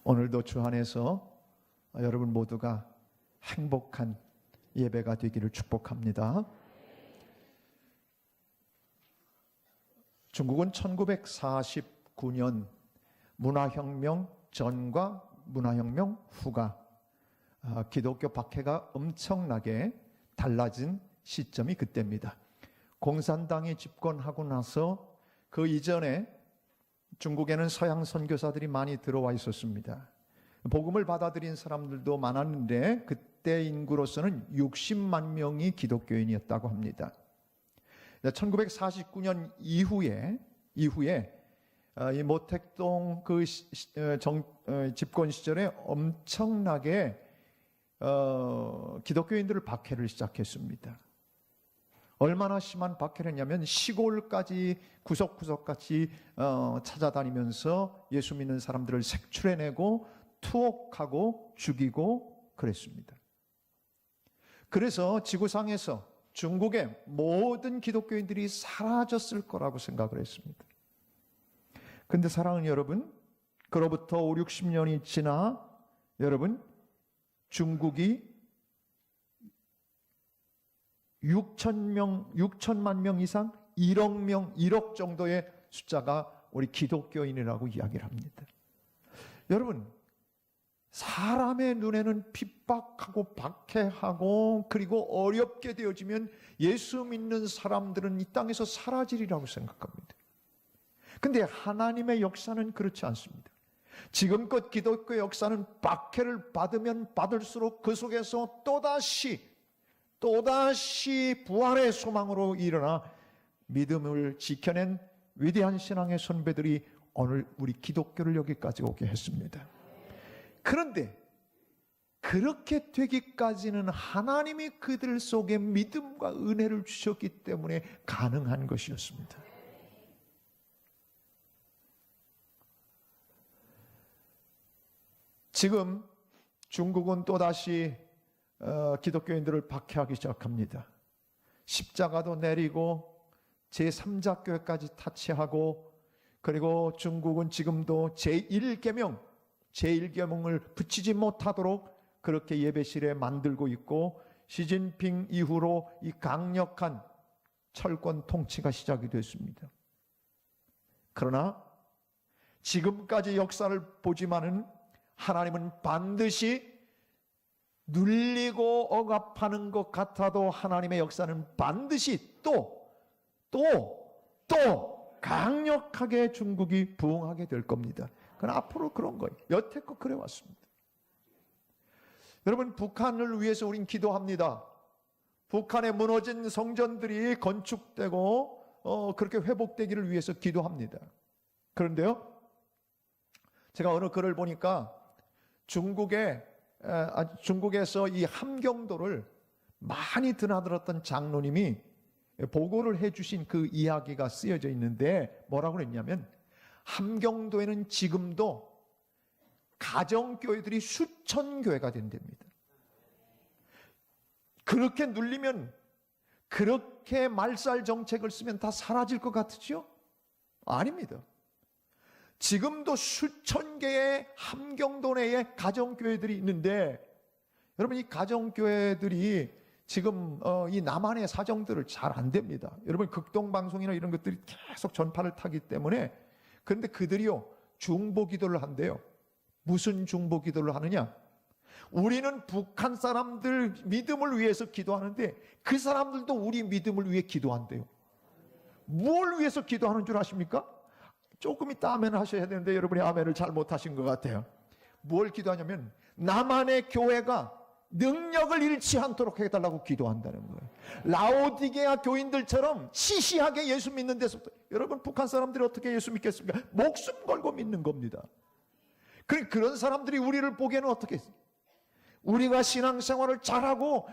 오늘도 주 안에서 여러분 모두가 행복한 예배가 되기를 축복합니다. 중국은 1949년 문화혁명 전과 문화혁명 후가 기독교 박해가 엄청나게 달라진 시점이 그때입니다. 공산당이 집권하고 나서 그 이전에 중국에는 서양 선교사들이 많이 들어와 있었습니다. 복음을 받아들인 사람들도 많았는데 그때 인구로서는 60만 명이 기독교인이었다고 합니다. 1949년 이후에 이 모택동 그 집권 시절에 엄청나게 기독교인들을 박해를 시작했습니다. 얼마나 심한 박해를 했냐면 시골까지 구석구석까지 찾아다니면서 예수 믿는 사람들을 색출해내고 투옥하고 죽이고 그랬습니다. 그래서 지구상에서 중국의 모든 기독교인들이 사라졌을 거라고 생각을 했습니다. 그런데 사랑하는 여러분, 그로부터 5, 60년이 지나 여러분 중국이 6천만 명 이상 1억 정도의 숫자가 우리 기독교인이라고 이야기를 합니다. 여러분, 사람의 눈에는 핍박하고 박해하고 그리고 어렵게 되어지면 예수 믿는 사람들은 이 땅에서 사라지리라고 생각합니다. 근데 하나님의 역사는 그렇지 않습니다. 지금껏 기독교 역사는 박해를 받으면 받을수록 그 속에서 또다시 부활의 소망으로 일어나 믿음을 지켜낸 위대한 신앙의 선배들이 오늘 우리 기독교를 여기까지 오게 했습니다. 그런데 그렇게 되기까지는 하나님이 그들 속에 믿음과 은혜를 주셨기 때문에 가능한 것이었습니다. 지금 중국은 또다시 기독교인들을 박해하기 시작합니다. 십자가도 내리고 제3자교회까지 타치하고 그리고 중국은 지금도 제1계명을 붙이지 못하도록 그렇게 예배실에 만들고 있고 시진핑 이후로 이 강력한 철권 통치가 시작이 됐습니다. 그러나 지금까지 역사를 보지만은 하나님은 반드시 눌리고 억압하는 것 같아도 하나님의 역사는 반드시 또 강력하게 중국이 부흥하게 될 겁니다. 그건 앞으로 그런 거예요. 여태껏 그래왔습니다. 여러분, 북한을 위해서 우린 기도합니다. 북한의 무너진 성전들이 건축되고 그렇게 회복되기를 위해서 기도합니다. 그런데요, 제가 어느 글을 보니까 중국에서 이 함경도를 많이 드나들었던 장로님이 보고를 해주신 그 이야기가 쓰여져 있는데 뭐라고 그랬냐면 함경도에는 지금도 가정교회들이 수천 교회가 된답니다. 그렇게 눌리면 그렇게 말살 정책을 쓰면 다 사라질 것 같으죠? 아닙니다. 지금도 수천 개의 함경도 내에 가정교회들이 있는데 여러분, 이 가정교회들이 지금 이 남한의 사정들을 잘 안 됩니다. 여러분, 극동방송이나 이런 것들이 계속 전파를 타기 때문에. 그런데 그들이요 중보기도를 한대요. 무슨 중보기도를 하느냐? 우리는 북한 사람들 믿음을 위해서 기도하는데 그 사람들도 우리 믿음을 위해 기도한대요. 뭘 위해서 기도하는 줄 아십니까? 조금 이따 아멘 하셔야 되는데 여러분이 아멘을 잘 못하신 것 같아요. 뭘 기도하냐면 남한의 교회가 능력을 잃지 않도록 해달라고 기도한다는 거예요. 라오디게아 교인들처럼 시시하게 예수 믿는 데서부터, 여러분 북한 사람들이 어떻게 예수 믿겠습니까? 목숨 걸고 믿는 겁니다. 그런 사람들이 우리를 보기에는 어떻게 했어요? 우리가 신앙생활을 잘하고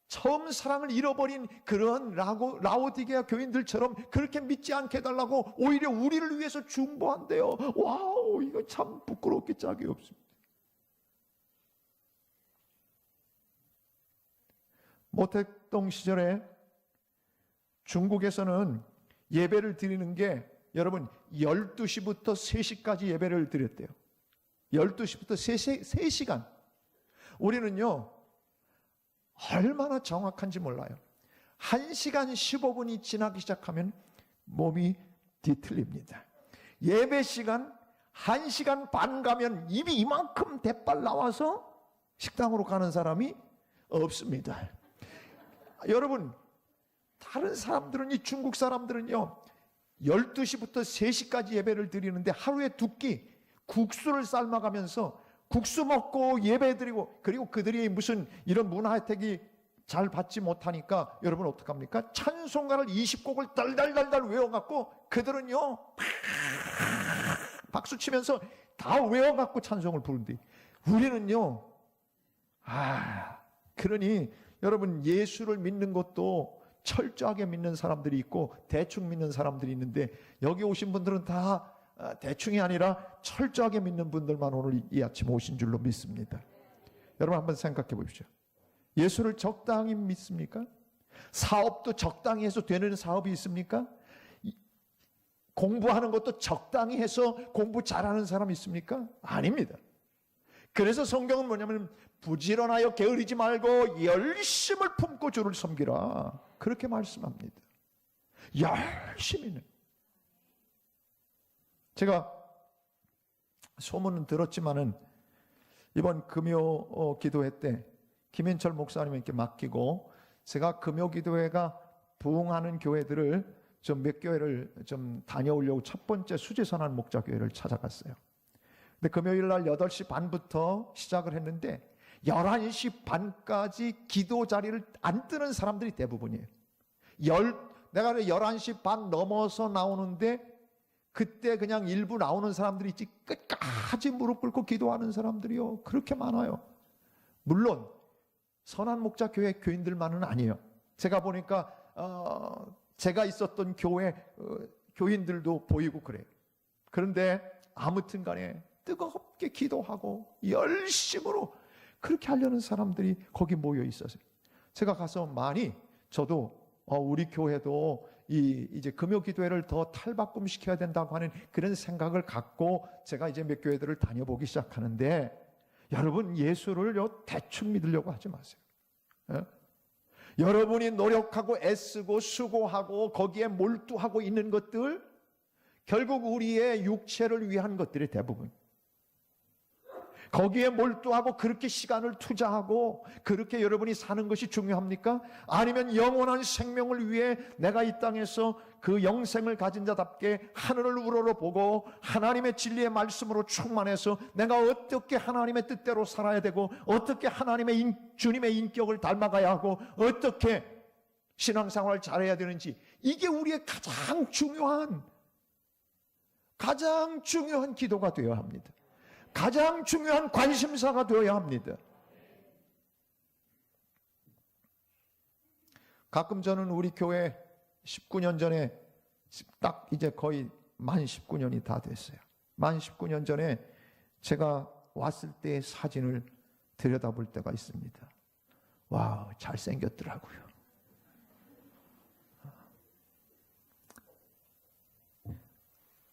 처음 사랑을 잃어버린 그런 라오디게아 교인들처럼 그렇게 믿지 않게 해달라고 오히려 우리를 위해서 중보한대요. 와우, 이거 참 부끄럽게 짝이 없습니다. 모택동 시절에 중국에서는 예배를 드리는 게 여러분 12시부터 3시까지 예배를 드렸대요. 12시부터 3시간. 우리는요, 얼마나 정확한지 몰라요. 1시간 15분이 지나기 시작하면 몸이 뒤틀립니다. 예배 시간 1시간 반 가면 입이 이만큼 대빨 나와서 식당으로 가는 사람이 없습니다. 여러분, 다른 사람들은, 이 중국 사람들은요, 12시부터 3시까지 예배를 드리는데 하루에 2끼 국수를 삶아가면서 국수 먹고 예배 드리고, 그리고 그들이 무슨 이런 문화 혜택이 잘 받지 못하니까 여러분 어떡합니까? 찬송가를 20곡을 달달달달 외워갖고 그들은요 박수 치면서 다 외워갖고 찬송을 부른대. 우리는요, 그러니 여러분, 예수를 믿는 것도 철저하게 믿는 사람들이 있고 대충 믿는 사람들이 있는데, 여기 오신 분들은 다 대충이 아니라 철저하게 믿는 분들만 오늘 이 아침 오신 줄로 믿습니다. 여러분 한번 생각해 보십시오. 예수를 적당히 믿습니까? 사업도 적당히 해서 되는 사업이 있습니까? 공부하는 것도 적당히 해서 공부 잘하는 사람이 있습니까? 아닙니다. 그래서 성경은 뭐냐면 부지런하여 게으르지 말고 열심을 품고 주를 섬기라, 그렇게 말씀합니다. 열심히는. 제가 소문은 들었지만은 이번 금요 기도회 때 김현철 목사님에게 맡기고 제가 금요 기도회가 부흥하는 교회들을 좀 몇 교회를 좀 다녀오려고 첫 번째 수지선한 목자교회를 찾아갔어요. 근데 금요일 날 8시 반부터 시작을 했는데 11시 반까지 기도 자리를 안 뜨는 사람들이 대부분이에요. 내가 11시 반 넘어서 나오는데 그때 그냥 일부 나오는 사람들이 있지, 끝까지 무릎 꿇고 기도하는 사람들이요, 그렇게 많아요. 물론 선한 목자 교회 교인들만은 아니에요. 제가 보니까 제가 있었던 교회 교인들도 보이고 그래요. 그런데 아무튼 간에 뜨겁게 기도하고 열심으로 그렇게 하려는 사람들이 거기 모여 있었어요. 제가 가서 많이, 저도 우리 교회도 이제 금요 기도회를 더 탈바꿈 시켜야 된다고 하는 그런 생각을 갖고 제가 이제 몇 교회들을 다녀보기 시작하는데, 여러분, 예수를요 대충 믿으려고 하지 마세요. 여러분이 노력하고 애쓰고 수고하고 거기에 몰두하고 있는 것들, 결국 우리의 육체를 위한 것들이 대부분. 거기에 몰두하고 그렇게 시간을 투자하고 그렇게 여러분이 사는 것이 중요합니까? 아니면 영원한 생명을 위해 내가 이 땅에서 그 영생을 가진 자답게 하늘을 우러러보고 하나님의 진리의 말씀으로 충만해서 내가 어떻게 하나님의 뜻대로 살아야 되고 어떻게 하나님의 주님의 인격을 닮아가야 하고 어떻게 신앙생활을 잘해야 되는지, 이게 우리의 가장 중요한 기도가 되어야 합니다. 가장 중요한 관심사가 되어야 합니다. 가끔 저는 우리 교회 19년 전에, 딱 이제 거의 만 19년이 다 됐어요. 만 19년 전에 제가 왔을 때의 사진을 들여다볼 때가 있습니다. 와, 잘생겼더라고요.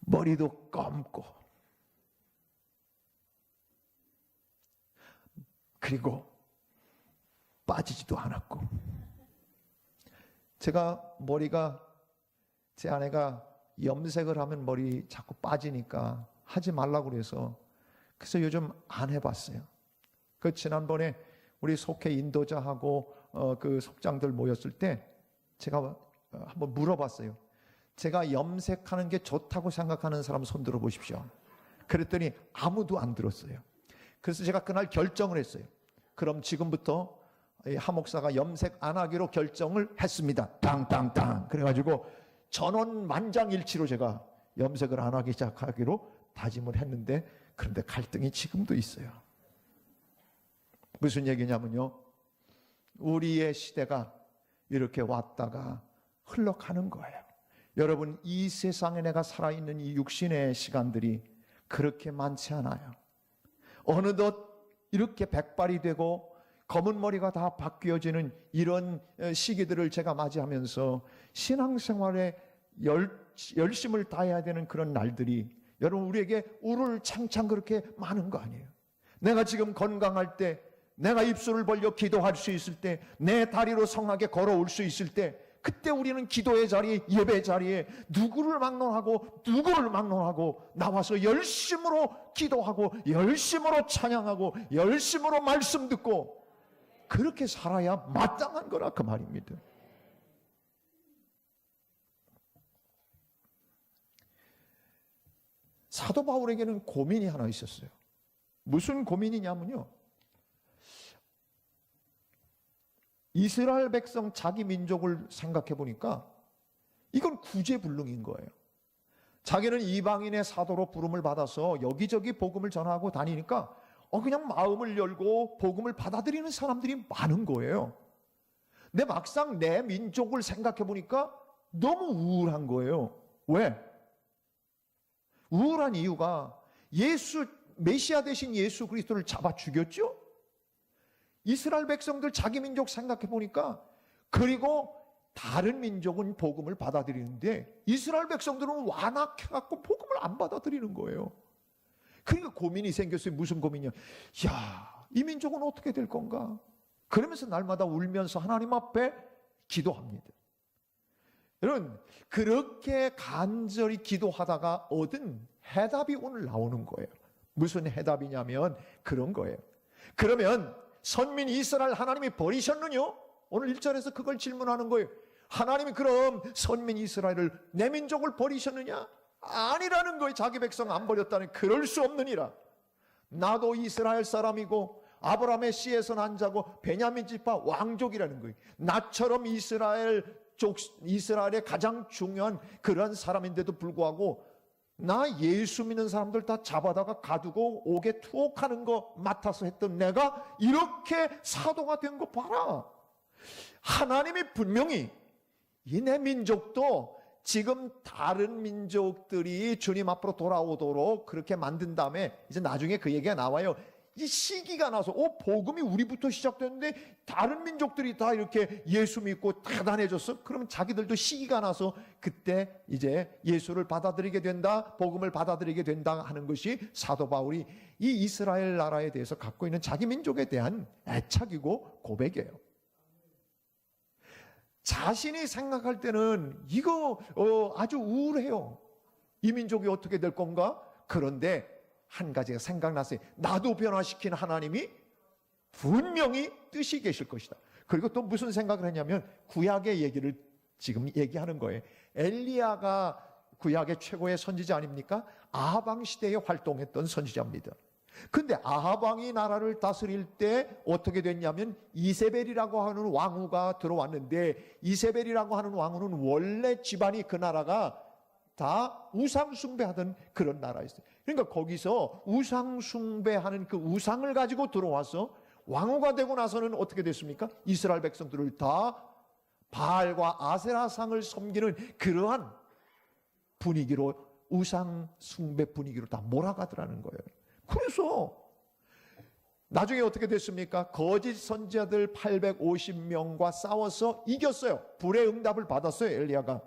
머리도 검고, 그리고 빠지지도 않았고, 제가 머리가, 제 아내가 염색을 하면 머리 자꾸 빠지니까 하지 말라고 그래서 요즘 안 해봤어요. 그 지난번에 우리 속회 인도자하고 그 속장들 모였을 때 제가 한번 물어봤어요. 제가 염색하는 게 좋다고 생각하는 사람 손 들어 보십시오. 그랬더니 아무도 안 들었어요. 그래서 제가 그날 결정을 했어요. 그럼 지금부터 하 목사가 염색 안 하기로 결정을 했습니다. 땅땅땅. 그래가지고 전원 만장일치로 제가 염색을 안 하기 시작하기로 다짐을 했는데, 그런데 갈등이 지금도 있어요. 무슨 얘기냐면요, 우리의 시대가 이렇게 왔다가 흘러가는 거예요. 여러분, 이 세상에 내가 살아있는 이 육신의 시간들이 그렇게 많지 않아요. 어느덧 이렇게 백발이 되고 검은 머리가 다 바뀌어지는 이런 시기들을 제가 맞이하면서 신앙생활에 열심을 다해야 되는 그런 날들이 여러분, 우리에게 우를 창창 그렇게 많은 거 아니에요. 내가 지금 건강할 때, 내가 입술을 벌려 기도할 수 있을 때, 내 다리로 성하게 걸어올 수 있을 때, 그때 우리는 기도의 자리, 예배 자리에 누구를 막론하고 나와서 열심으로 기도하고 열심으로 찬양하고 열심으로 말씀 듣고 그렇게 살아야 마땅한 거라 그 말입니다. 사도 바울에게는 고민이 하나 있었어요. 무슨 고민이냐면요, 이스라엘 백성 자기 민족을 생각해 보니까 이건 구제불능인 거예요. 자기는 이방인의 사도로 부름을 받아서 여기저기 복음을 전하고 다니니까 그냥 마음을 열고 복음을 받아들이는 사람들이 많은 거예요. 근데 막상 내 민족을 생각해 보니까 너무 우울한 거예요. 왜? 우울한 이유가 메시아 대신 예수 그리스도를 잡아 죽였죠? 이스라엘 백성들 자기 민족 생각해 보니까, 그리고 다른 민족은 복음을 받아들이는데 이스라엘 백성들은 완악해갖고 복음을 안 받아들이는 거예요. 그러니까 고민이 생겼어요. 무슨 고민이요? 이 민족은 어떻게 될 건가? 그러면서 날마다 울면서 하나님 앞에 기도합니다. 여러분, 그렇게 간절히 기도하다가 얻은 해답이 오늘 나오는 거예요. 무슨 해답이냐면 그런 거예요. 그러면 선민 이스라엘 하나님이 버리셨느냐? 오늘 1절에서 그걸 질문하는 거예요. 하나님이 그럼 선민 이스라엘을, 내 민족을 버리셨느냐? 아니라는 거예요. 자기 백성 안 버렸다는, 그럴 수 없느니라. 나도 이스라엘 사람이고 아브라함의 씨에서 난 자고 베냐민 지파 왕족이라는 거예요. 나처럼 이스라엘의 가장 중요한 그런 사람인데도 불구하고 나 예수 믿는 사람들 다 잡아다가 가두고 옥에 투옥하는 거 맡아서 했던 내가 이렇게 사도가 된 거 봐라. 하나님이 분명히 이 내 민족도 지금 다른 민족들이 주님 앞으로 돌아오도록 그렇게 만든 다음에 이제 나중에 그 얘기가 나와요. 이 시기가 나서 복음이 우리부터 시작됐는데 다른 민족들이 다 이렇게 예수 믿고 대단해졌어? 그러면 자기들도 시기가 나서 그때 이제 예수를 받아들이게 된다, 복음을 받아들이게 된다 하는 것이 사도 바울이 이 이스라엘 나라에 대해서 갖고 있는 자기 민족에 대한 애착이고 고백이에요. 자신이 생각할 때는 이거 아주 우울해요. 이 민족이 어떻게 될 건가? 그런데 한 가지가 생각났어요. 나도 변화시킨 하나님이 분명히 뜻이 계실 것이다. 그리고 또 무슨 생각을 했냐면 구약의 얘기를 지금 얘기하는 거예요. 엘리야가 구약의 최고의 선지자 아닙니까? 아합 왕 시대에 활동했던 선지자입니다. 근데 아합 왕이 나라를 다스릴 때 어떻게 됐냐면 이세벨이라고 하는 왕후가 들어왔는데, 이세벨이라고 하는 왕후는 원래 집안이 그 나라가 다 우상 숭배하던 그런 나라였어요. 그러니까 거기서 우상 숭배하는 그 우상을 가지고 들어와서 왕후가 되고 나서는 어떻게 됐습니까? 이스라엘 백성들을 다 바알과 아세라상을 섬기는 그러한 분위기로, 우상 숭배 분위기로 다 몰아가더라는 거예요. 그래서 나중에 어떻게 됐습니까? 거짓 선지자들 850명과 싸워서 이겼어요. 불의 응답을 받았어요, 엘리야가.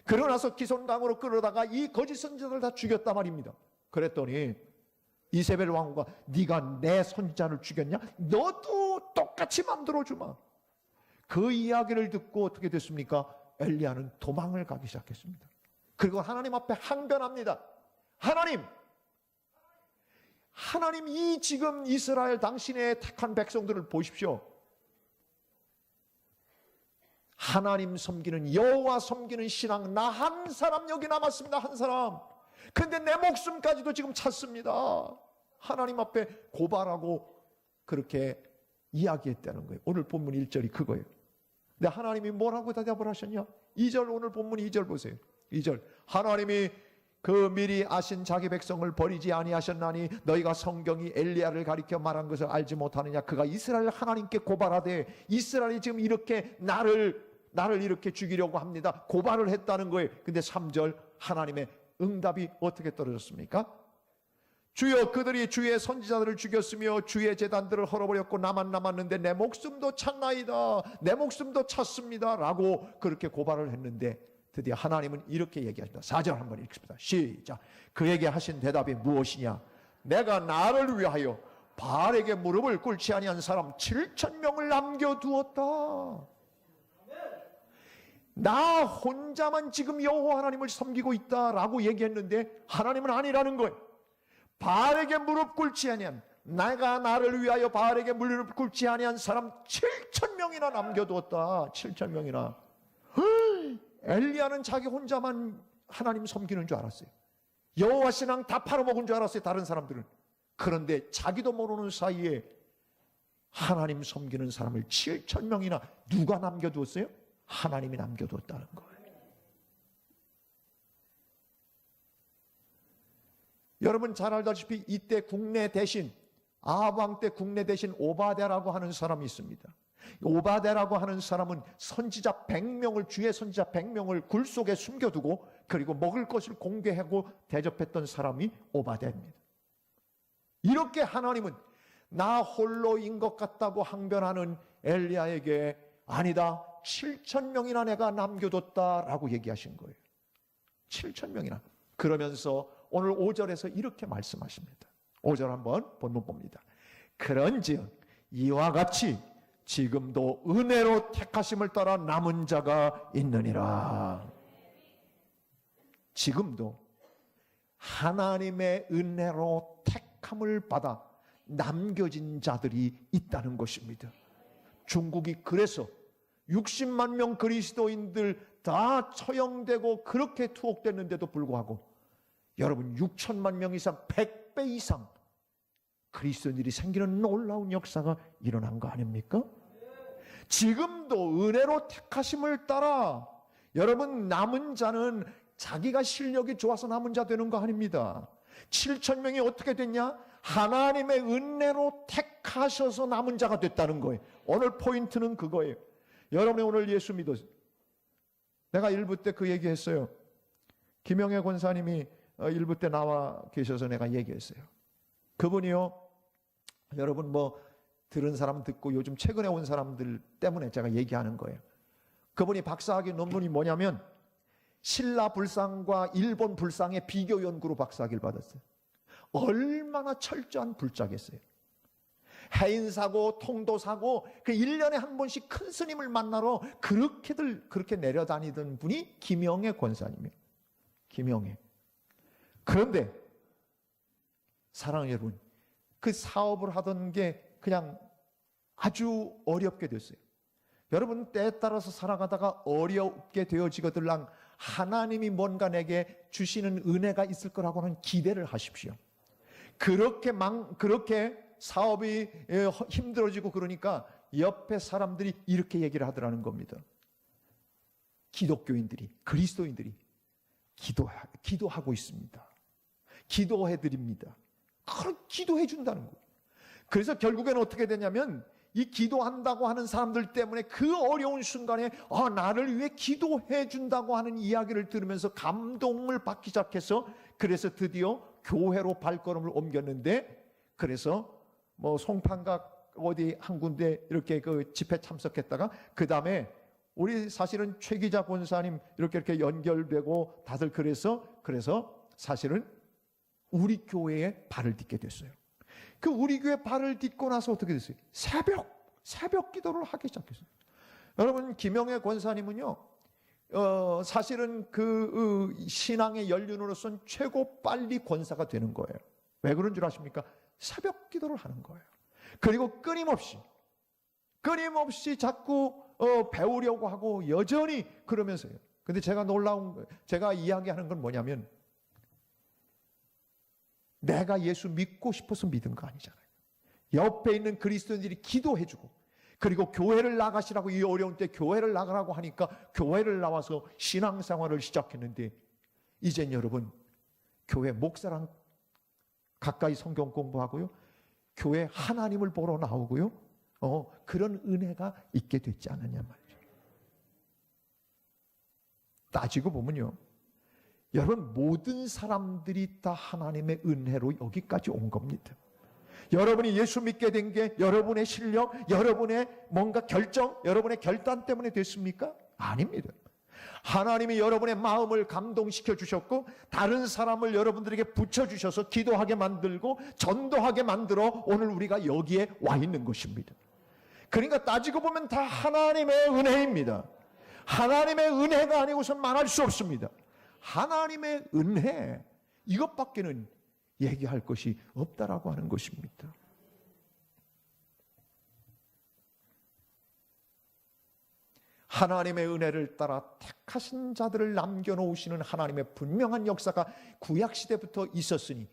그러고 나서 기손강으로 끌어다가 이 거짓 선지자들 다 죽였단 말입니다. 그랬더니 이세벨 왕후가 네가 내 선지자를 죽였냐? 너도 똑같이 만들어주마. 그 이야기를 듣고 어떻게 됐습니까? 엘리야는 도망을 가기 시작했습니다. 그리고 하나님 앞에 항변합니다. 하나님 이 지금 이스라엘 당신의 택한 백성들을 보십시오. 하나님 섬기는, 여호와 섬기는 신앙 나 한 사람 여기 남았습니다. 한 사람. 근데 내 목숨까지도 지금 찾습니다. 하나님 앞에 고발하고 그렇게 이야기했다는 거예요. 오늘 본문 1절이 그거예요. 근데 하나님이 뭐라고 대답을 하셨냐? 2절, 오늘 본문 2절 보세요. 2절, 하나님이 그 미리 아신 자기 백성을 버리지 아니하셨나니 너희가 성경이 엘리야를 가리켜 말한 것을 알지 못하느냐? 그가 이스라엘 하나님께 고발하되 이스라엘이 지금 이렇게 나를 이렇게 죽이려고 합니다. 고발을 했다는 거예요. 근데 3절, 하나님의 응답이 어떻게 떨어졌습니까? 주여, 그들이 주의 선지자들을 죽였으며 주의 제단들을 헐어버렸고 나만 남았는데 내 목숨도 찾나이다. 내 목숨도 찾습니다. 라고 그렇게 고발을 했는데 드디어 하나님은 이렇게 얘기하십니다. 4절 한번 읽습니다. 시작. 그에게 하신 대답이 무엇이냐? 내가 나를 위하여 바알에게 무릎을 꿇지 아니한 사람 7,000명을 남겨두었다. 나 혼자만 지금 여호와 하나님을 섬기고 있다라고 얘기했는데 하나님은 아니라는 거예요. 바알에게 무릎 꿇지 아니한, 내가 나를 위하여 바알에게 무릎 꿇지 아니한 사람 7,000명이나 남겨두었다. 7,000명이나. 엘리야는 자기 혼자만 하나님 섬기는 줄 알았어요. 여호와 신앙 다 팔아먹은 줄 알았어요, 다른 사람들은. 그런데 자기도 모르는 사이에 하나님 섬기는 사람을 7,000명이나 누가 남겨두었어요? 하나님이 남겨두었다는 거예요. 여러분 잘 알다시피 이때 국내 대신, 아합 왕 때 국내 대신 오바댜라고 하는 사람이 있습니다. 오바댜라고 하는 사람은 선지자 100명을, 주의 선지자 100명을 굴 속에 숨겨두고 그리고 먹을 것을 공개하고 대접했던 사람이 오바댜입니다. 이렇게 하나님은 나 홀로인 것 같다고 항변하는 엘리야에게 아니다, 7,000명이나 내가 남겨뒀다라고 얘기하신 거예요. 7,000명이나. 그러면서 오늘 5절에서 이렇게 말씀하십니다. 5절 한번 본문 봅니다. 그런즉 이와 같이 지금도 은혜로 택하심을 따라 남은 자가 있느니라. 지금도 하나님의 은혜로 택함을 받아 남겨진 자들이 있다는 것입니다. 중국이 그래서 60만 명 그리스도인들 다 처형되고 그렇게 투옥됐는데도 불구하고 여러분 6천만 명 이상, 100배 이상 그리스도인들이 생기는 놀라운 역사가 일어난 거 아닙니까? 지금도 은혜로 택하심을 따라 여러분 남은 자는 자기가 실력이 좋아서 남은 자 되는 거 아닙니다. 7,000명이 어떻게 됐냐? 하나님의 은혜로 택하셔서 남은 자가 됐다는 거예요. 오늘 포인트는 그거예요. 여러분이 오늘 예수 믿었어요. 내가 일부 때 그 얘기했어요. 김영애 권사님이 일부 때 나와 계셔서 내가 얘기했어요. 그분이요, 여러분 뭐 들은 사람 듣고 요즘 최근에 온 사람들 때문에 제가 얘기하는 거예요. 그분이 박사학위 논문이 뭐냐면 신라 불상과 일본 불상의 비교 연구로 박사학위를 받았어요. 얼마나 철저한 불자겠어요. 해인사고, 통도사고, 그 1년에 한 번씩 큰 스님을 만나러 그렇게 내려다니던 분이 김영애 권사님이에요. 김영애. 그런데 사랑하는 여러분, 그 사업을 하던 게 그냥 아주 어렵게 됐어요. 여러분 때에 따라서 살아가다가 어렵게 되어지거들랑 하나님이 뭔가 내게 주시는 은혜가 있을 거라고는 기대를 하십시오. 그렇게 사업이 힘들어지고 그러니까 옆에 사람들이 이렇게 얘기를 하더라는 겁니다. 기독교인들이, 그리스도인들이 기도하고 있습니다. 기도해드립니다. 기도해 준다는 거예요. 그래서 결국에는 어떻게 되냐면 이 기도한다고 하는 사람들 때문에 그 어려운 순간에 나를 위해 기도해 준다고 하는 이야기를 들으면서 감동을 받기 시작해서 그래서 드디어 교회로 발걸음을 옮겼는데, 그래서 뭐 송판각 어디 한 군데 이렇게 그 집회 참석했다가 그 다음에 우리 사실은 최 기자 권사님 이렇게 연결되고 다들 그래서 사실은 우리 교회에 발을 딛게 됐어요. 그 우리 교회 발을 딛고 나서 어떻게 됐어요? 새벽 기도를 하기 시작했어요. 여러분 김영애 권사님은요, 사실은 그 신앙의 연륜으로서는 최고 빨리 권사가 되는 거예요. 왜 그런 줄 아십니까? 새벽 기도를 하는 거예요. 그리고 끊임없이 자꾸 배우려고 하고 여전히 그러면서요. 근데 제가 이야기하는 건 뭐냐면 내가 예수 믿고 싶어서 믿은 거 아니잖아요. 옆에 있는 그리스도인들이 기도해주고 그리고 교회를 나가시라고, 이 어려운 때 교회를 나가라고 하니까 교회를 나와서 신앙생활을 시작했는데 이젠 여러분 교회 목사랑 가까이 성경 공부하고요, 교회 하나님을 보러 나오고요, 그런 은혜가 있게 됐지 않았냐 말이죠. 따지고 보면요, 여러분 모든 사람들이 다 하나님의 은혜로 여기까지 온 겁니다. 여러분이 예수 믿게 된 게 여러분의 실력, 여러분의 뭔가 결정, 여러분의 결단 때문에 됐습니까? 아닙니다. 하나님이 여러분의 마음을 감동시켜 주셨고 다른 사람을 여러분들에게 붙여주셔서 기도하게 만들고 전도하게 만들어 오늘 우리가 여기에 와 있는 것입니다. 그러니까 따지고 보면 다 하나님의 은혜입니다. 하나님의 은혜가 아니고선 말할 수 없습니다. 하나님의 은혜, 이것밖에는 얘기할 것이 없다라고 하는 것입니다. 하나님의 은혜를 따라 택하신 자들을 남겨놓으시는 하나님의 분명한 역사가 구약시대부터 있었으니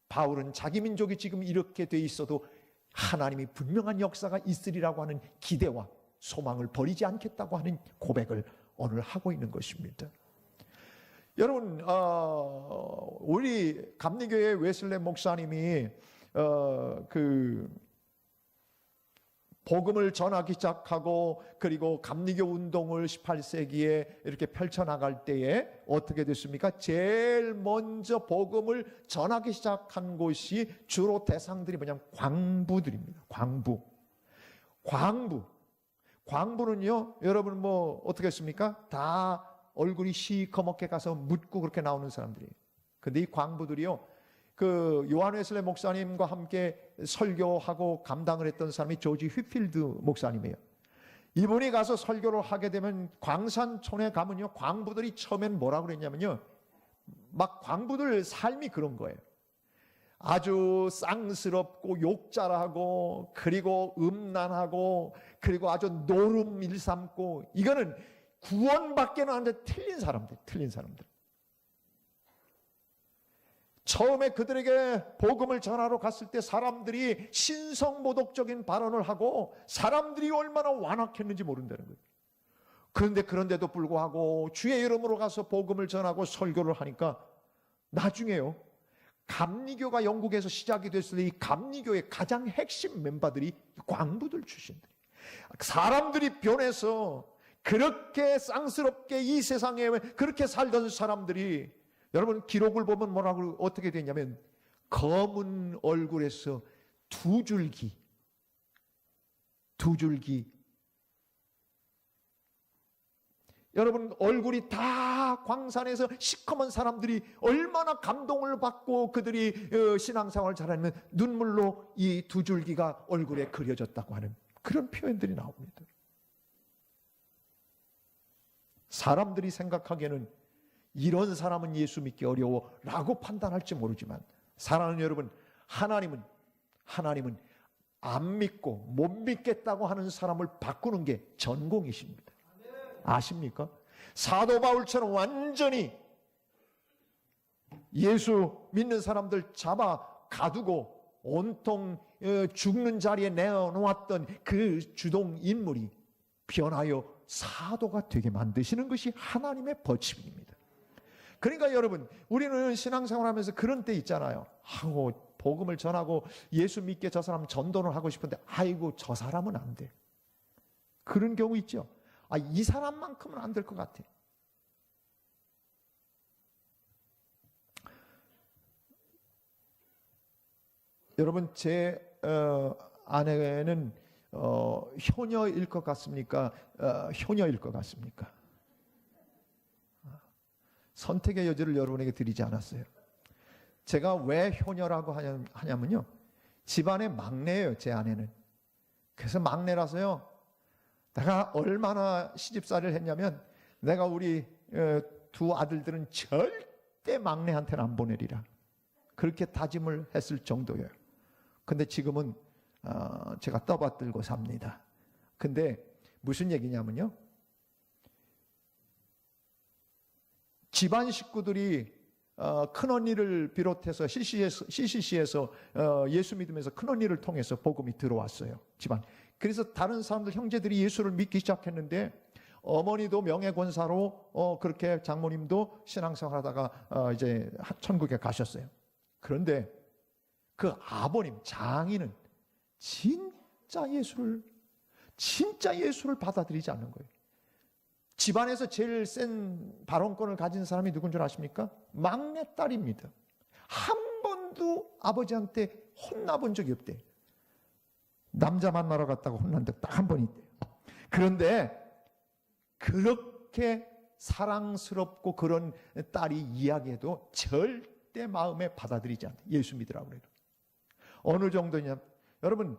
바울은 자기 민족이 지금 이렇게 돼 있어도 하나님이 분명한 역사가 있으리라고 하는 기대와 소망을 버리지 않겠다고 하는 고백을 오늘 하고 있는 것입니다. 여러분, 우리 감리교회 웨슬레 목사님이 복음을 전하기 시작하고 그리고 감리교 운동을 18세기에 이렇게 펼쳐나갈 때에 어떻게 됐습니까? 제일 먼저 복음을 전하기 시작한 곳이 주로 대상들이 뭐냐면 광부들입니다. 광부는요, 여러분 뭐 어떻게 했습니까? 다 얼굴이 시커멓게 가서 묻고 그렇게 나오는 사람들이에요. 근데 이 광부들이요, 그 요한 웨슬레 목사님과 함께 설교하고 감당을 했던 사람이 조지 휘필드 목사님이에요. 이분이 가서 설교를 하게 되면 광산촌에 가면요, 광부들이 처음엔 뭐라고 그랬냐면요, 막 광부들 삶이 그런 거예요. 아주 쌍스럽고 욕잘하고 그리고 음란하고 그리고 아주 노름 일삼고, 이거는 구원밖에는 안 돼. 틀린 사람들. 처음에 그들에게 복음을 전하러 갔을 때 사람들이 신성모독적인 발언을 하고 사람들이 얼마나 완악했는지 모른다는 거예요. 그런데도 불구하고 주의 이름으로 가서 복음을 전하고 설교를 하니까 나중에요, 감리교가 영국에서 시작이 됐을 때 이 감리교의 가장 핵심 멤버들이 광부들 출신들이, 사람들이 변해서 그렇게 쌍스럽게 이 세상에 그렇게 살던 사람들이, 여러분 기록을 보면 뭐라고 어떻게 되냐면 검은 얼굴에서 두 줄기 여러분 얼굴이 다 광산에서 시커먼 사람들이 얼마나 감동을 받고 그들이 신앙생활을 잘하면 눈물로 이 두 줄기가 얼굴에 그려졌다고 하는 그런 표현들이 나옵니다. 사람들이 생각하기에는 이런 사람은 예수 믿기 어려워라고 판단할지 모르지만 사랑하는 여러분, 하나님은 안 믿고 못 믿겠다고 하는 사람을 바꾸는 게 전공이십니다. 아십니까? 사도 바울처럼 완전히 예수 믿는 사람들 잡아 가두고 온통 죽는 자리에 내어놓았던 그 주동 인물이 변하여 사도가 되게 만드시는 것이 하나님의 법칙입니다. 그러니까 여러분, 우리는 신앙생활하면서 그런 때 있잖아요. 복음을 전하고 예수 믿게 저 사람 전도를 하고 싶은데 아이고 저 사람은 안 돼. 그런 경우 있죠. 이 사람만큼은 안 될 것 같아. 여러분, 제 아내는 효녀일 것 같습니까? 효녀일 것 같습니까? 선택의 여지를 여러분에게 드리지 않았어요. 제가 왜 효녀라고 하냐면요, 집안의 막내예요, 제 아내는. 그래서 막내라서요, 내가 얼마나 시집살이를 했냐면 내가 우리 두 아들들은 절대 막내한테는 안 보내리라 그렇게 다짐을 했을 정도예요. 근데 지금은 제가 떠받들고 삽니다. 근데 무슨 얘기냐면요, 집안 식구들이 큰언니를 비롯해서 CCC에서 예수 믿으면서 큰언니를 통해서 복음이 들어왔어요, 집안. 그래서 다른 사람들, 형제들이 예수를 믿기 시작했는데 어머니도 명예권사로 그렇게 장모님도 신앙생활하다가 이제 천국에 가셨어요. 그런데 그 아버님, 장인은 진짜 예수를 받아들이지 않는 거예요. 집안에서 제일 센 발언권을 가진 사람이 누군 줄 아십니까? 막내딸입니다. 한 번도 아버지한테 혼나본 적이 없대. 남자 만나러 갔다가 혼난 적 딱 한 번 있대요. 그런데 그렇게 사랑스럽고 그런 딸이 이야기해도 절대 마음에 받아들이지 않다. 예수 믿으라고 그래도. 어느 정도냐? 여러분,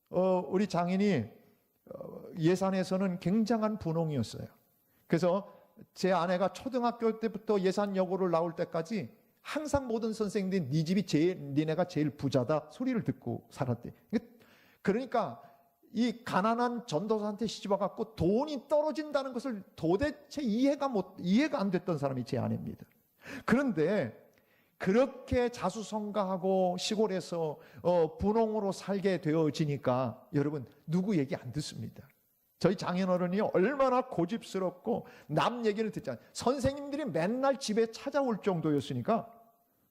우리 장인이 예산에서는 굉장한 분홍이었어요. 그래서 제 아내가 초등학교 때부터 예산 여고를 나올 때까지 항상 모든 선생님들이 네 집이 니네가 제일 부자다 소리를 듣고 살았대. 그러니까 이 가난한 전도사한테 시집와갖고 돈이 떨어진다는 것을 도대체 이해가 안 됐던 사람이 제 아내입니다. 그런데 그렇게 자수성가하고 시골에서 분홍으로 살게 되어지니까 여러분 누구 얘기 안 듣습니다. 저희 장인어른이 얼마나 고집스럽고 남 얘기를 듣지 않아요. 선생님들이 맨날 집에 찾아올 정도였으니까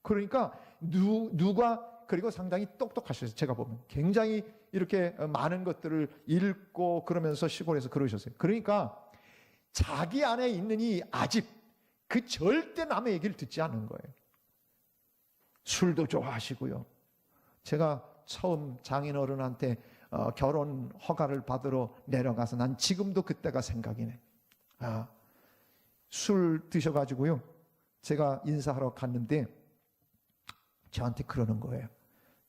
그러니까 누가 그리고 상당히 똑똑하셨어요. 제가 보면 굉장히 이렇게 많은 것들을 읽고 그러면서 시골에서 그러셨어요. 그러니까 자기 안에 있는 이 아집 그 절대 남의 얘기를 듣지 않는 거예요. 술도 좋아하시고요. 제가 처음 장인어른한테 결혼 허가를 받으러 내려가서 난 지금도 그때가 생각이 네. 술 드셔가지고요. 제가 인사하러 갔는데 저한테 그러는 거예요.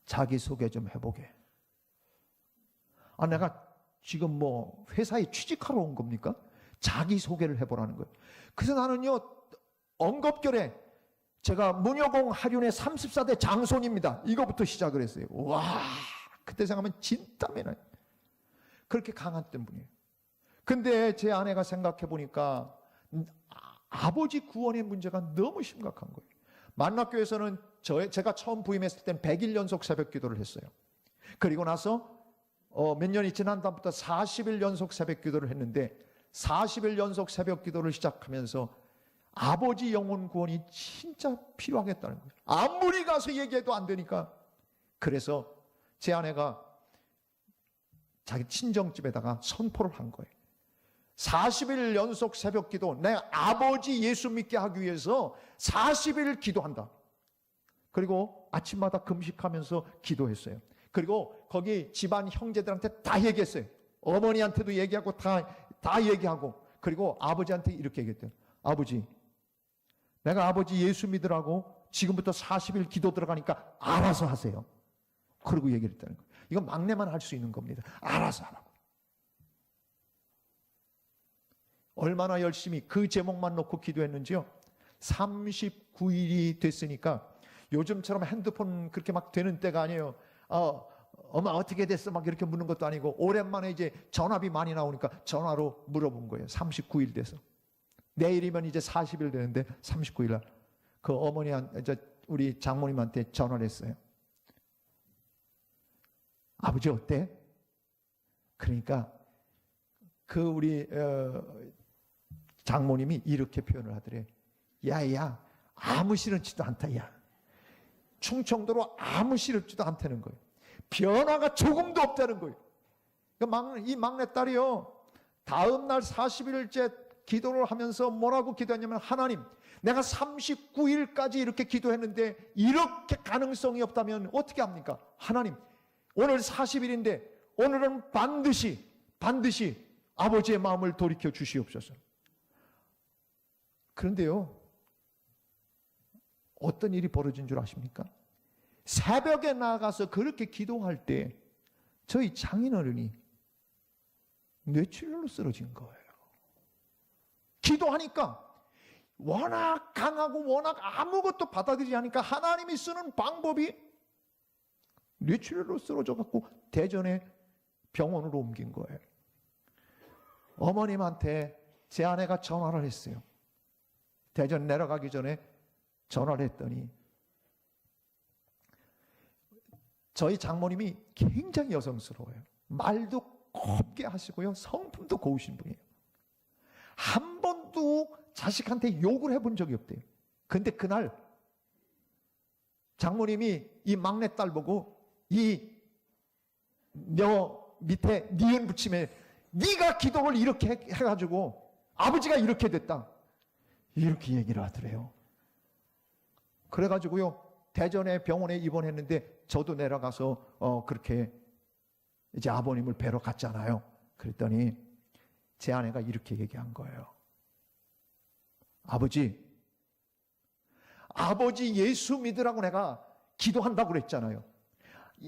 자기소개 좀 해보게. 내가 지금 뭐 회사에 취직하러 온 겁니까? 자기소개를 해보라는 거예요. 그래서 나는요 엉겁결에 제가 문여공 하륜의 34대 장손입니다. 이거부터 시작을 했어요. 와, 그때 생각하면 진땀이 나요. 그렇게 강했던 분이에요. 근데 제 아내가 생각해 보니까 아버지 구원의 문제가 너무 심각한 거예요. 만락교에서는 제가 처음 부임했을 땐 100일 연속 새벽 기도를 했어요. 그리고 나서 몇 년이 지난 다음부터 40일 연속 새벽 기도를 했는데 40일 연속 새벽 기도를 시작하면서 아버지 영혼 구원이 진짜 필요하겠다는 거예요. 아무리 가서 얘기해도 안 되니까. 그래서 제 아내가 자기 친정집에다가 선포를 한 거예요. 40일 연속 새벽 기도, 내 아버지 예수 믿게 하기 위해서 40일 기도한다. 그리고 아침마다 금식하면서 기도했어요. 그리고 거기 집안 형제들한테 다 얘기했어요. 어머니한테도 얘기하고 다 얘기하고, 그리고 아버지한테 이렇게 얘기했대요. 아버지, 내가 아버지 예수 믿으라고 지금부터 40일 기도 들어가니까 알아서 하세요. 그러고 얘기를 했다는 거예요. 이건 막내만 할 수 있는 겁니다. 알아서 하라고. 얼마나 열심히 그 제목만 놓고 기도했는지요. 39일이 됐으니까 요즘처럼 핸드폰 그렇게 막 되는 때가 아니에요. 엄마 어떻게 됐어? 막 이렇게 묻는 것도 아니고 오랜만에 이제 전화비 많이 나오니까 전화로 물어본 거예요. 39일 돼서. 내일이면 이제 40일 되는데 39일 날 그 우리 장모님한테 전화를 했어요. 아버지 어때? 그러니까 그 우리 장모님이 이렇게 표현을 하더래. 야야, 아무 싫지도 않다. 야, 충청도로 아무 싫지도 않다는 거예요. 변화가 조금도 없다는 거예요. 이 막내딸이요, 다음 날 40일째 기도를 하면서 뭐라고 기도했냐면, 하나님, 내가 39일까지 이렇게 기도했는데 이렇게 가능성이 없다면 어떻게 합니까? 하나님, 오늘 40일인데 오늘은 반드시 아버지의 마음을 돌이켜 주시옵소서. 그런데요, 어떤 일이 벌어진 줄 아십니까? 새벽에 나가서 그렇게 기도할 때 저희 장인어른이 뇌출혈로 쓰러진 거예요. 기도하니까 워낙 강하고 워낙 아무것도 받아들이지 않으니까 하나님이 쓰는 방법이 뇌출혈로 쓰러져 갖고 대전에 병원으로 옮긴 거예요. 어머님한테 제 아내가 전화를 했어요. 대전 내려가기 전에 전화를 했더니 저희 장모님이 굉장히 여성스러워요. 말도 곱게 하시고요. 성품도 고우신 분이에요. 한 번도 자식한테 욕을 해본 적이 없대요. 근데 그날 장모님이 이 막내딸 보고 너 밑에 니은 붙임에 네가 기도를 이렇게 해가지고 아버지가 이렇게 됐다. 이렇게 얘기를 하더래요. 그래가지고요, 대전에 병원에 입원했는데 저도 내려가서 그렇게 이제 아버님을 뵈러 갔잖아요. 그랬더니 제 아내가 이렇게 얘기한 거예요. 아버지 예수 믿으라고 내가 기도한다고 그랬잖아요.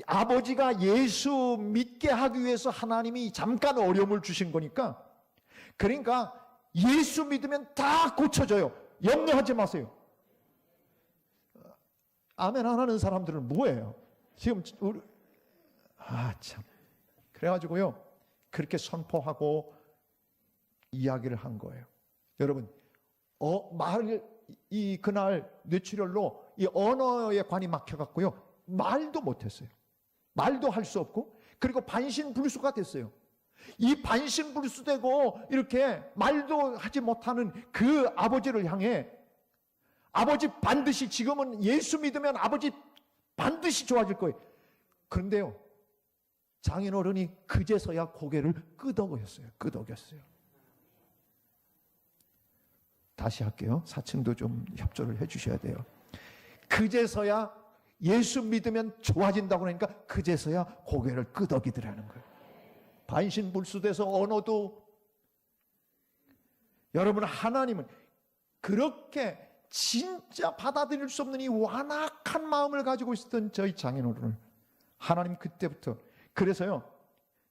아버지가 예수 믿게 하기 위해서 하나님이 잠깐 어려움을 주신 거니까, 그러니까 예수 믿으면 다 고쳐져요. 염려하지 마세요. 아멘 안 하는 사람들은 뭐예요? 지금 우리 참. 그래가지고요, 그렇게 선포하고 이야기를 한 거예요. 여러분, 그날 뇌출혈로 이 언어에 관이 막혀갖고요, 말도 못했어요. 말도 할 수 없고, 그리고 반신불수가 됐어요. 이 반신불수되고 이렇게 말도 하지 못하는 그 아버지를 향해, 아버지 반드시, 지금은 예수 믿으면 아버지 반드시 좋아질 거예요. 그런데요, 장인어른이 그제서야 고개를 끄덕였어요. 다시 할게요. 사층도 좀 협조를 해주셔야 돼요. 그제서야 예수 믿으면 좋아진다고 그러니까 그제서야 고개를 끄덕이더라는 거예요. 반신불수돼서 언어도. 여러분, 하나님은 그렇게 진짜 받아들일 수 없는 이 완악한 마음을 가지고 있었던 저희 장인어른을 하나님 그때부터, 그래서요,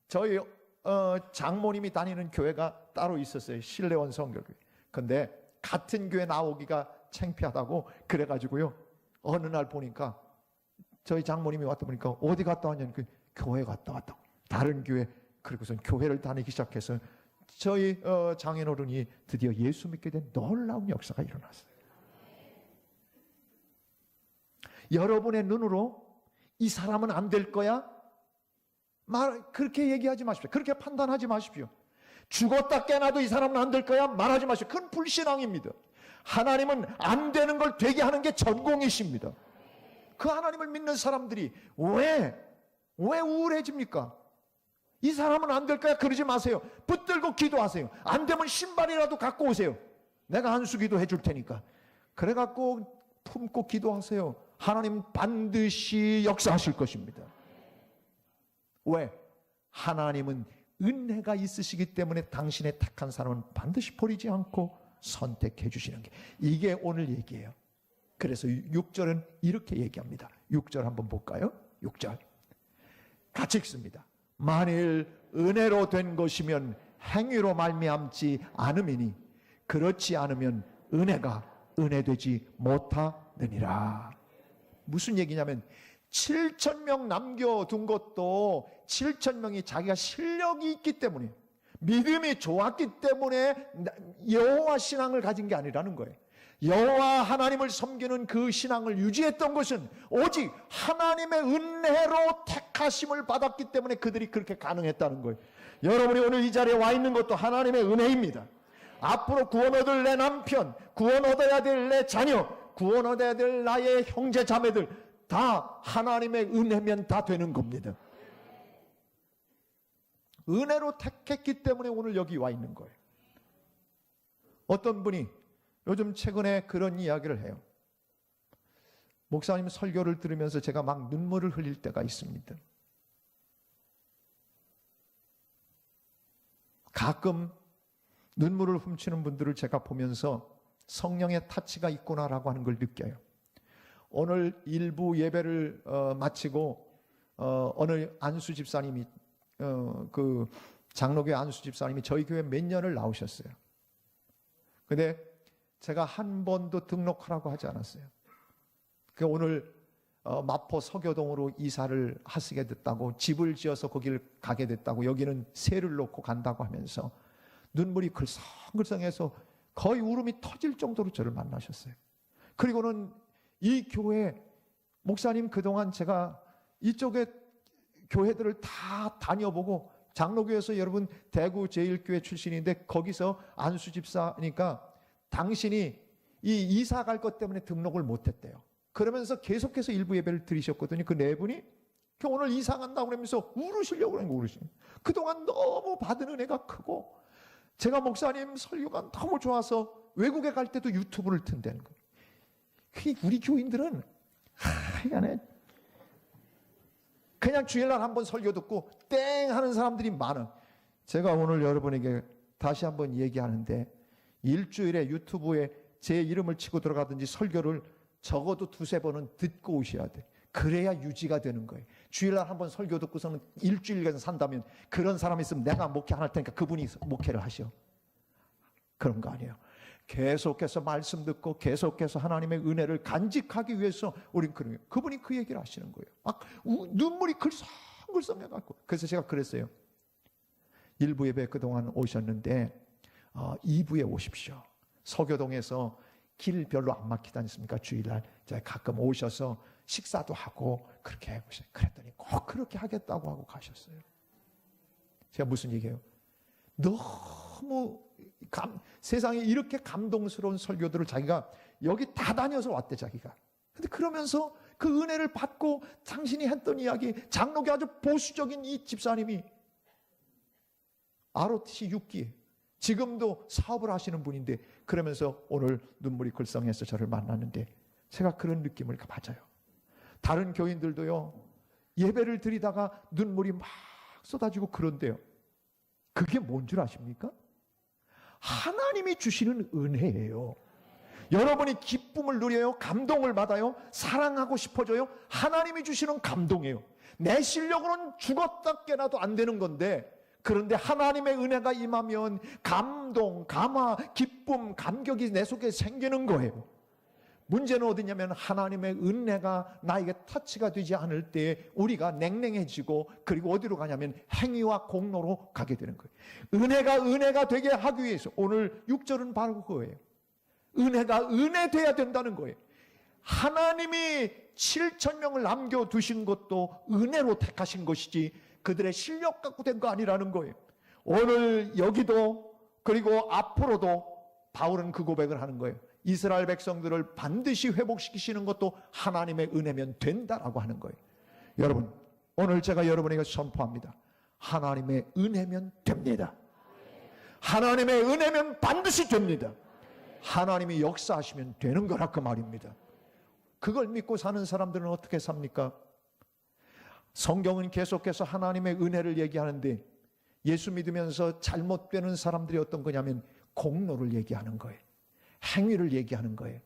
저희 장모님이 다니는 교회가 따로 있었어요. 신뢰원 성결교회. 근데 같은 교회 나오기가 창피하다고 그래가지고요, 어느 날 보니까 저희 장모님이 왔다 보니까 어디 갔다 왔냐니, 그 교회 갔다 왔다고. 다른 교회. 그리고선 교회를 다니기 시작해서 저희 장인어른이 드디어 예수 믿게 된 놀라운 역사가 일어났어요. 여러분의 눈으로 이 사람은 안 될 거야? 그렇게 얘기하지 마십시오. 그렇게 판단하지 마십시오. 죽었다 깨나도 이 사람은 안 될 거야? 말하지 마십시오. 그건 불신앙입니다. 하나님은 안 되는 걸 되게 하는 게 전공이십니다. 그 하나님을 믿는 사람들이 왜 우울해집니까? 이 사람은 안 될 거야? 그러지 마세요. 붙들고 기도하세요. 안 되면 신발이라도 갖고 오세요. 내가 한수기도 해줄 테니까. 그래갖고 품고 기도하세요. 하나님 반드시 역사하실 것입니다. 왜? 하나님은 은혜가 있으시기 때문에 당신의 택한 사람은 반드시 버리지 않고 선택해 주시는 게, 이게 오늘 얘기예요. 그래서 6절은 이렇게 얘기합니다. 6절 한번 볼까요? 6절 같이 읽습니다. 만일 은혜로 된 것이면 행위로 말미암지 않음이니 그렇지 않으면 은혜가 은혜되지 못하느니라. 무슨 얘기냐면 7,000명 남겨둔 것도 7,000명이 자기가 실력이 있기 때문에, 믿음이 좋았기 때문에 여호와 신앙을 가진 게 아니라는 거예요. 여호와 하나님을 섬기는 그 신앙을 유지했던 것은 오직 하나님의 은혜로 택하심을 받았기 때문에 그들이 그렇게 가능했다는 거예요. 여러분이 오늘 이 자리에 와 있는 것도 하나님의 은혜입니다. 앞으로 구원 얻을 내 남편, 구원 얻어야 될 내 자녀, 구원 얻어야 될 나의 형제 자매들 다 하나님의 은혜면 다 되는 겁니다. 은혜로 택했기 때문에 오늘 여기 와 있는 거예요. 어떤 분이 요즘 최근에 그런 이야기를 해요. 목사님 설교를 들으면서 제가 막 눈물을 흘릴 때가 있습니다. 가끔 눈물을 훔치는 분들을 제가 보면서 성령의 타치가 있구나라고 하는 걸 느껴요. 오늘 일부 예배를 마치고 어느 안수 집사님이 그 장로교회 안수 집사님이 저희 교회 몇 년을 나오셨어요. 근데 제가 한 번도 등록하라고 하지 않았어요. 그 오늘 마포 서교동으로 이사를 하시게 됐다고, 집을 지어서 거기를 가게 됐다고, 여기는 세를 놓고 간다고 하면서 눈물이 글썽글썽해서 거의 울음이 터질 정도로 저를 만나셨어요. 그리고는 이 교회 목사님, 그동안 제가 이쪽에 교회들을 다 다녀보고, 장로교회에서 여러분 대구 제1교회 출신인데 거기서 안수 집사니까 당신이 이 이사 갈 것 때문에 등록을 못했대요. 그러면서 계속해서 일부 예배를 드리셨거든요. 그 네 분이 오늘 이사 간다고 그러면서 울으시려고 그러는 거, 울으시는. 그동안 너무 받은 은혜가 크고, 제가 목사님 설교가 너무 좋아서 외국에 갈 때도 유튜브를 튼다는 거예요. 우리 교인들은 하여간에 그냥 주일날 한번 설교 듣고 땡 하는 사람들이 많아. 제가 오늘 여러분에게 다시 한번 얘기하는데, 일주일에 유튜브에 제 이름을 치고 들어가든지 설교를 적어도 2-3번은 듣고 오셔야 돼. 그래야 유지가 되는 거예요. 주일날 한번 설교 듣고서는 일주일간 산다면 그런 사람이 있으면 내가 목회 안 할 테니까 그분이 목회를 하셔. 그런 거 아니에요. 계속해서 말씀 듣고 계속해서 하나님의 은혜를 간직하기 위해서 우린 그분이 그 얘기를 하시는 거예요. 막 눈물이 글썽글썽 해갖고. 그래서 제가 그랬어요. 1부 예배 그동안 오셨는데 2부에 오십시오. 서교동에서 길 별로 안 막히지 않습니까? 주일날 가끔 오셔서 식사도 하고 그렇게 해보세요. 그랬더니 꼭 그렇게 하겠다고 하고 가셨어요. 제가 무슨 얘기예요? 너무 세상에 이렇게 감동스러운 설교들을 자기가 여기 다 다녀서 왔대, 자기가. 근데 그러면서 그 은혜를 받고 당신이 했던 이야기, 장로교 아주 보수적인 이 집사님이 ROTC 6기 지금도 사업을 하시는 분인데, 그러면서 오늘 눈물이 글썽해서 저를 만났는데 제가 그런 느낌을 받아요. 다른 교인들도요, 예배를 드리다가 눈물이 막 쏟아지고 그런데요, 그게 뭔 줄 아십니까? 하나님이 주시는 은혜예요. 여러분이 기쁨을 누려요, 감동을 받아요, 사랑하고 싶어져요. 하나님이 주시는 감동이에요. 내 실력으로는 죽었다 깨나도 안 되는 건데, 그런데 하나님의 은혜가 임하면 감동, 감화, 기쁨, 감격이 내 속에 생기는 거예요. 문제는 어디냐면 하나님의 은혜가 나에게 터치가 되지 않을 때 우리가 냉랭해지고, 그리고 어디로 가냐면 행위와 공로로 가게 되는 거예요. 은혜가 되게 하기 위해서 오늘 6절은 바로 그거예요. 은혜가 은혜돼야 된다는 거예요. 하나님이 7,000명을 남겨두신 것도 은혜로 택하신 것이지 그들의 실력 갖고 된 거 아니라는 거예요. 오늘 여기도 그리고 앞으로도 바울은 그 고백을 하는 거예요. 이스라엘 백성들을 반드시 회복시키시는 것도 하나님의 은혜면 된다라고 하는 거예요. 여러분, 오늘 제가 여러분에게 선포합니다. 하나님의 은혜면 됩니다. 하나님의 은혜면 반드시 됩니다. 하나님이 역사하시면 되는 거라 그 말입니다. 그걸 믿고 사는 사람들은 어떻게 삽니까? 성경은 계속해서 하나님의 은혜를 얘기하는데, 예수 믿으면서 잘못되는 사람들이 어떤 거냐면 공로를 얘기하는 거예요. 행위를 얘기하는 거예요.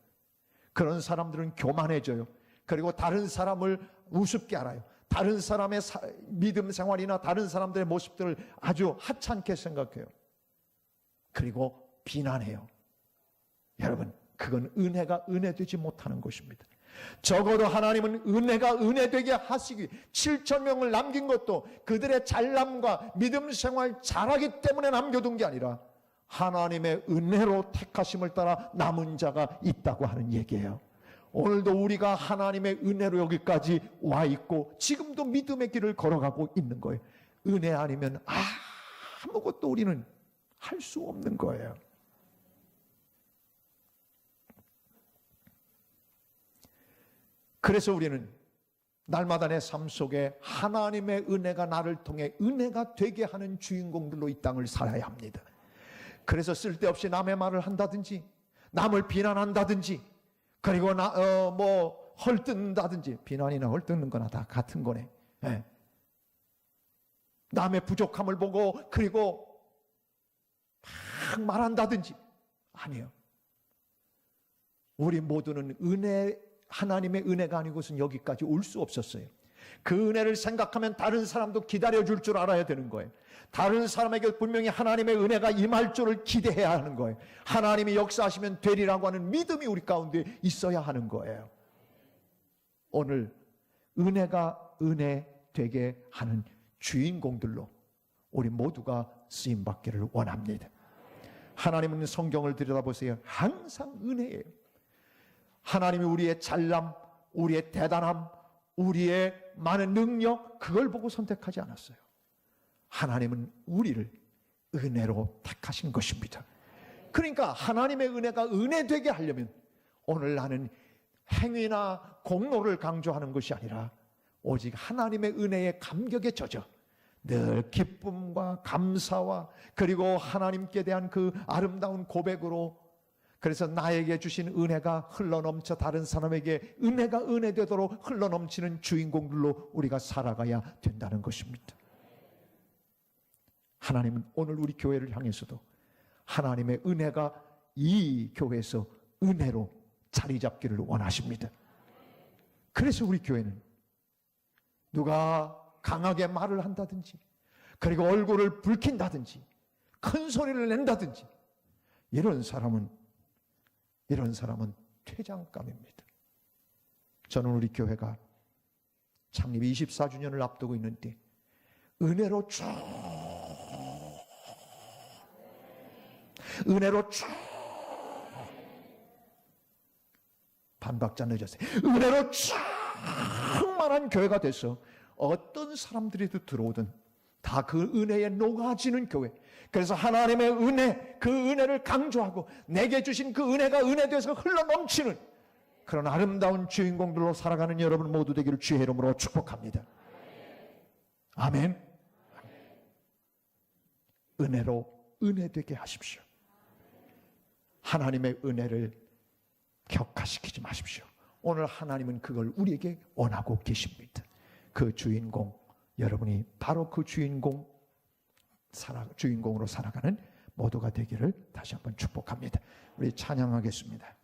그런 사람들은 교만해져요. 그리고 다른 사람을 우습게 알아요. 다른 사람의 믿음 생활이나 다른 사람들의 모습들을 아주 하찮게 생각해요. 그리고 비난해요. 여러분, 그건 은혜가 은혜되지 못하는 것입니다. 적어도 하나님은 은혜가 은혜되게 하시기, 7,000명을 남긴 것도 그들의 잘남과 믿음 생활 잘하기 때문에 남겨둔 게 아니라 하나님의 은혜로 택하심을 따라 남은 자가 있다고 하는 얘기예요. 오늘도 우리가 하나님의 은혜로 여기까지 와 있고 지금도 믿음의 길을 걸어가고 있는 거예요. 은혜 아니면 아무것도 우리는 할 수 없는 거예요. 그래서 우리는 날마다 내 삶 속에 하나님의 은혜가 나를 통해 은혜가 되게 하는 주인공들로 이 땅을 살아야 합니다. 그래서 쓸데없이 남의 말을 한다든지, 남을 비난한다든지, 그리고 헐뜯는다든지, 비난이나 헐뜯는 거나 다 같은 거네. 네. 남의 부족함을 보고 그리고 막 말한다든지, 아니에요. 우리 모두는 하나님의 은혜가 아니고선 여기까지 올 수 없었어요. 그 은혜를 생각하면 다른 사람도 기다려줄 줄 알아야 되는 거예요. 다른 사람에게 분명히 하나님의 은혜가 임할 줄을 기대해야 하는 거예요. 하나님이 역사하시면 되리라고 하는 믿음이 우리 가운데 있어야 하는 거예요. 오늘 은혜가 은혜 되게 하는 주인공들로 우리 모두가 쓰임받기를 원합니다. 하나님은 성경을 들여다보세요. 항상 은혜예요. 하나님이 우리의 잘남, 우리의 대단함, 우리의 많은 능력, 그걸 보고 선택하지 않았어요. 하나님은 우리를 은혜로 택하신 것입니다. 그러니까 하나님의 은혜가 은혜되게 하려면 오늘 나는 행위나 공로를 강조하는 것이 아니라 오직 하나님의 은혜의 감격에 젖어 늘 기쁨과 감사와 그리고 하나님께 대한 그 아름다운 고백으로, 그래서 나에게 주신 은혜가 흘러넘쳐 다른 사람에게 은혜가 은혜되도록 흘러넘치는 주인공들로 우리가 살아가야 된다는 것입니다. 하나님은 오늘 우리 교회를 향해서도 하나님의 은혜가 이 교회에서 은혜로 자리 잡기를 원하십니다. 그래서 우리 교회는 누가 강하게 말을 한다든지, 그리고 얼굴을 붉힌다든지, 큰 소리를 낸다든지, 이런 사람은 퇴장감입니다. 저는 우리 교회가 창립 24주년을 앞두고 있는데 은혜로 쭉 반박자 늦었어요. 은혜로 충만한 교회가 돼서 어떤 사람들이 들어오든 다 그 은혜에 녹아지는 교회. 그래서 하나님의 은혜, 그 은혜를 강조하고 내게 주신 그 은혜가 은혜돼서 흘러넘치는 그런 아름다운 주인공들로 살아가는 여러분 모두 되기를 주의 이름으로 축복합니다. 아멘. 은혜로 은혜되게 하십시오. 하나님의 은혜를 격화시키지 마십시오. 오늘 하나님은 그걸 우리에게 원하고 계십니다. 그 주인공, 여러분이 바로 그 주인공으로 살아가는 모두가 되기를 다시 한번 축복합니다. 우리 찬양하겠습니다.